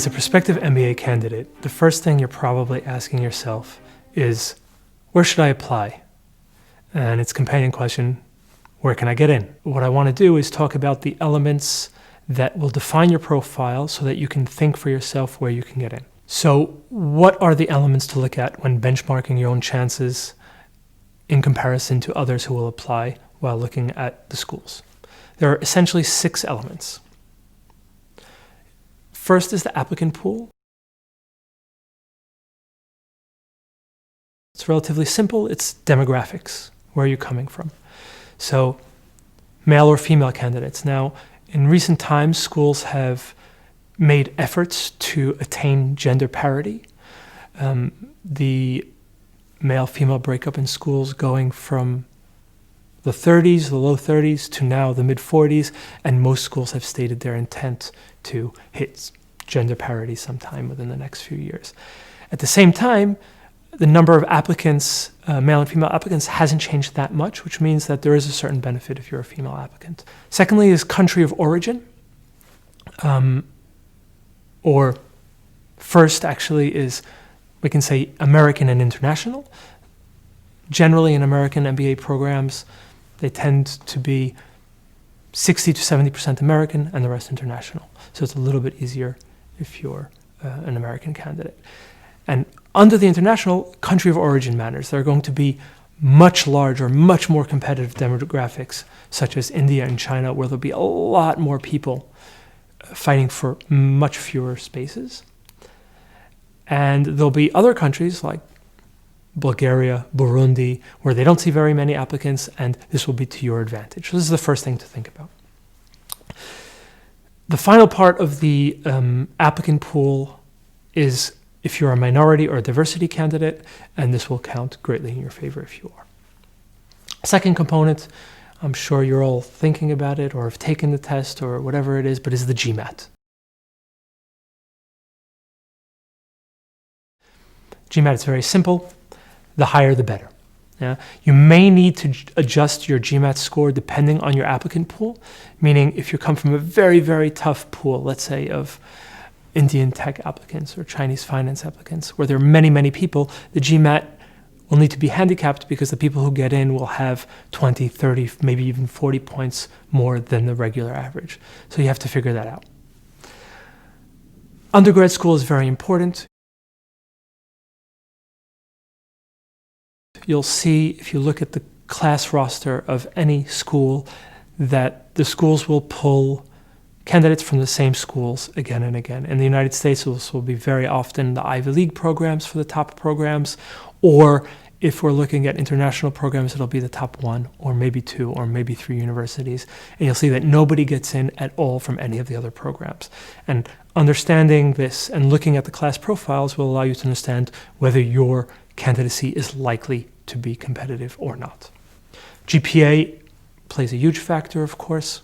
As a prospective MBA candidate, the first thing you're probably asking yourself is, where should I apply? And its companion question, where can I get in? What I want to do is talk about the elements that will define your profile so that you can think for yourself where you can get in. So what are the elements to look at when benchmarking your own chances in comparison to others who will apply while looking at the schools? There are essentially 6 elements. First is the applicant pool. It's relatively simple. It's demographics. Where are you coming from? So male or female candidates. Now, in recent times, schools have made efforts to attain gender parity. The male-female breakup in schools going from the 30s, the low 30s, to now the mid-40s, and most schools have stated their intent to hit gender parity sometime within the next few years. At the same time, the number of applicants, male and female applicants, hasn't changed that much, which means that there is a certain benefit if you're a female applicant. Secondly is country of origin, or first actually is, we can say, American and international. Generally in American MBA programs, they tend to be 60 to 70% American and the rest international. So it's a little bit easier if you're an American candidate. And under the international, country of origin matters. There are going to be much larger, much more competitive demographics, such as India and China, where there'll be a lot more people fighting for much fewer spaces. And there'll be other countries like Bulgaria, Burundi, where they don't see very many applicants, and this will be to your advantage. So this is the first thing to think about. The final part of the applicant pool is if you're a minority or a diversity candidate, and this will count greatly in your favor if you are. Second component, I'm sure you're all thinking about it or have taken the test or whatever it is, but is the GMAT. GMAT is very simple. The higher, the better. Yeah? You may need to adjust your GMAT score depending on your applicant pool, meaning if you come from a very, very tough pool, let's say of Indian tech applicants or Chinese finance applicants, where there are many, many people, the GMAT will need to be handicapped because the people who get in will have 20, 30, maybe even 40 points more than the regular average. So you have to figure that out. Undergrad school is very important. You'll see, if you look at the class roster of any school, that the schools will pull candidates from the same schools again and again. In the United States, this will be very often the Ivy League programs for the top programs, or if we're looking at international programs, it'll be the top 1 or maybe 2 or maybe 3 universities. And you'll see that nobody gets in at all from any of the other programs. And understanding this and looking at the class profiles will allow you to understand whether your candidacy is likely to be competitive or not. GPA plays a huge factor, of course.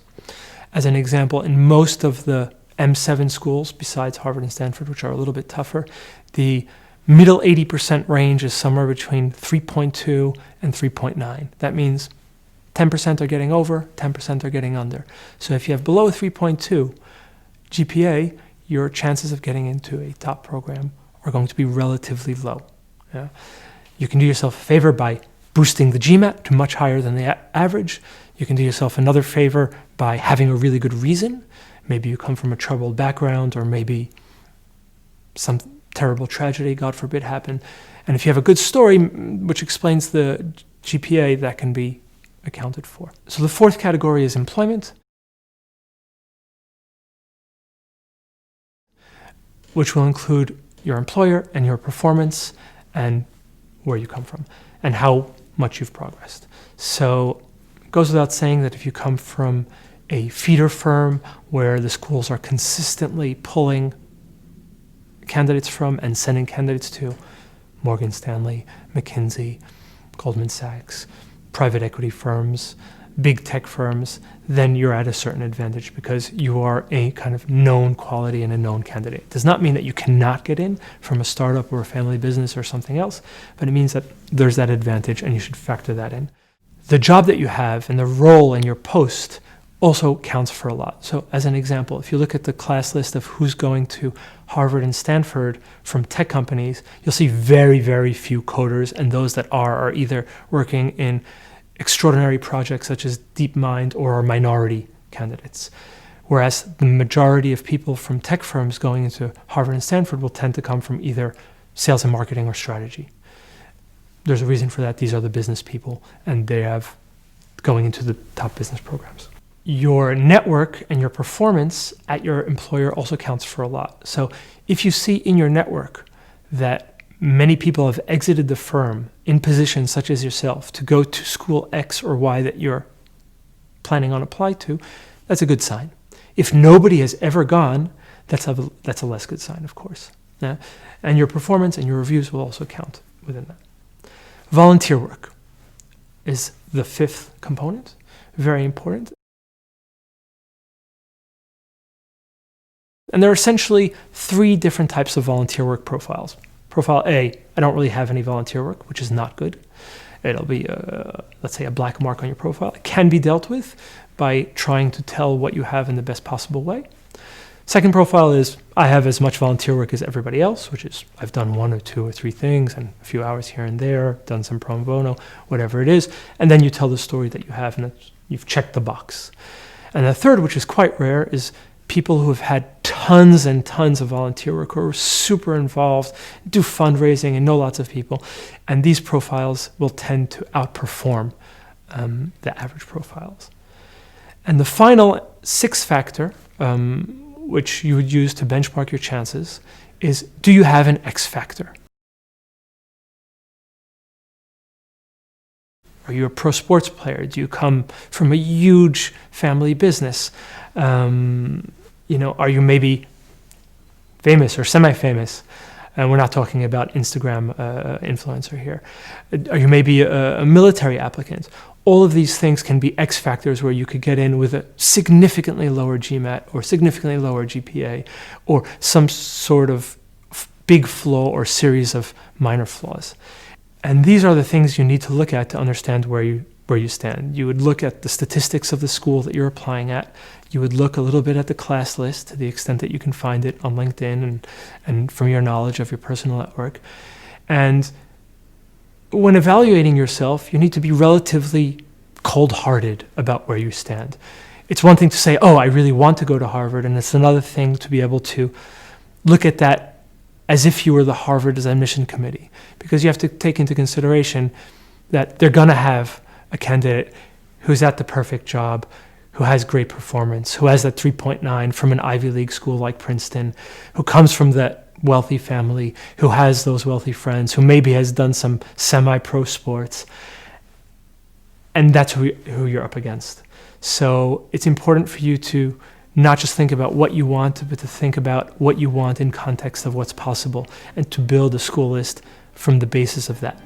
As an example, in most of the M7 schools, besides Harvard and Stanford, which are a little bit tougher, the middle 80% range is somewhere between 3.2 and 3.9. That means 10% are getting over, 10% are getting under. So if you have below 3.2 GPA, your chances of getting into a top program are going to be relatively low. Yeah? You can do yourself a favor by boosting the GMAT to much higher than the average. You can do yourself another favor by having a really good reason. Maybe you come from a troubled background, or maybe some terrible tragedy, God forbid, happened. And if you have a good story which explains the GPA, that can be accounted for. So the fourth category is employment, which will include your employer and your performance and where you come from and how much you've progressed. So it goes without saying that if you come from a feeder firm where the schools are consistently pulling candidates from and sending candidates to Morgan Stanley, McKinsey, Goldman Sachs, private equity firms, big tech firms, then you're at a certain advantage because you are a kind of known quality and a known candidate. It does not mean that you cannot get in from a startup or a family business or something else, but it means that there's that advantage and you should factor that in. The job that you have and the role and your post also counts for a lot. So as an example, if you look at the class list of who's going to Harvard and Stanford from tech companies, you'll see very, very few coders, and those that are either working in extraordinary projects such as DeepMind or are minority candidates. Whereas the majority of people from tech firms going into Harvard and Stanford will tend to come from either sales and marketing or strategy. There's a reason for that. These are the business people, and they have going into the top business programs. Your network and your performance at your employer also counts for a lot. So if you see in your network that many people have exited the firm in positions such as yourself to go to school X or Y that you're planning on applying to, that's a good sign. If nobody has ever gone, that's a less good sign, of course. Yeah? And your performance and your reviews will also count within that. Volunteer work is the fifth component, very important. And there are essentially three different types of volunteer work profiles. Profile A, I don't really have any volunteer work, which is not good. It'll be, let's say, a black mark on your profile. It can be dealt with by trying to tell what you have in the best possible way. Second profile is, I have as much volunteer work as everybody else, which is, I've done one or two or three things and a few hours here and there, done some pro bono, whatever it is. And then you tell the story that you have and you've checked the box. And the third, which is quite rare, is people who have had tons and tons of volunteer work, who are super involved, do fundraising and know lots of people. And these profiles will tend to outperform the average profiles. And the final sixth factor, which you would use to benchmark your chances, is, do you have an X factor? Are you a pro sports player? Do you come from a huge family business? Are you maybe famous or semi-famous? And we're not talking about Instagram influencer here. Are you maybe a military applicant? All of these things can be X factors where you could get in with a significantly lower GMAT or significantly lower GPA or some sort of big flaw or series of minor flaws. And these are the things you need to look at to understand where you stand. You would look at the statistics of the school that you're applying at. You would look a little bit at the class list to the extent that you can find it on LinkedIn and from your knowledge of your personal network. And when evaluating yourself, you need to be relatively cold-hearted about where you stand. It's one thing to say, oh, I really want to go to Harvard, and it's another thing to be able to look at that as if you were the Harvard admission committee, because you have to take into consideration that they're going to have a candidate who's at the perfect job, who has great performance, who has that 3.9 from an Ivy League school like Princeton, who comes from that wealthy family, who has those wealthy friends, who maybe has done some semi-pro sports. And that's who you're up against. So it's important for you to not just think about what you want, but to think about what you want in context of what's possible and to build a school list from the basis of that.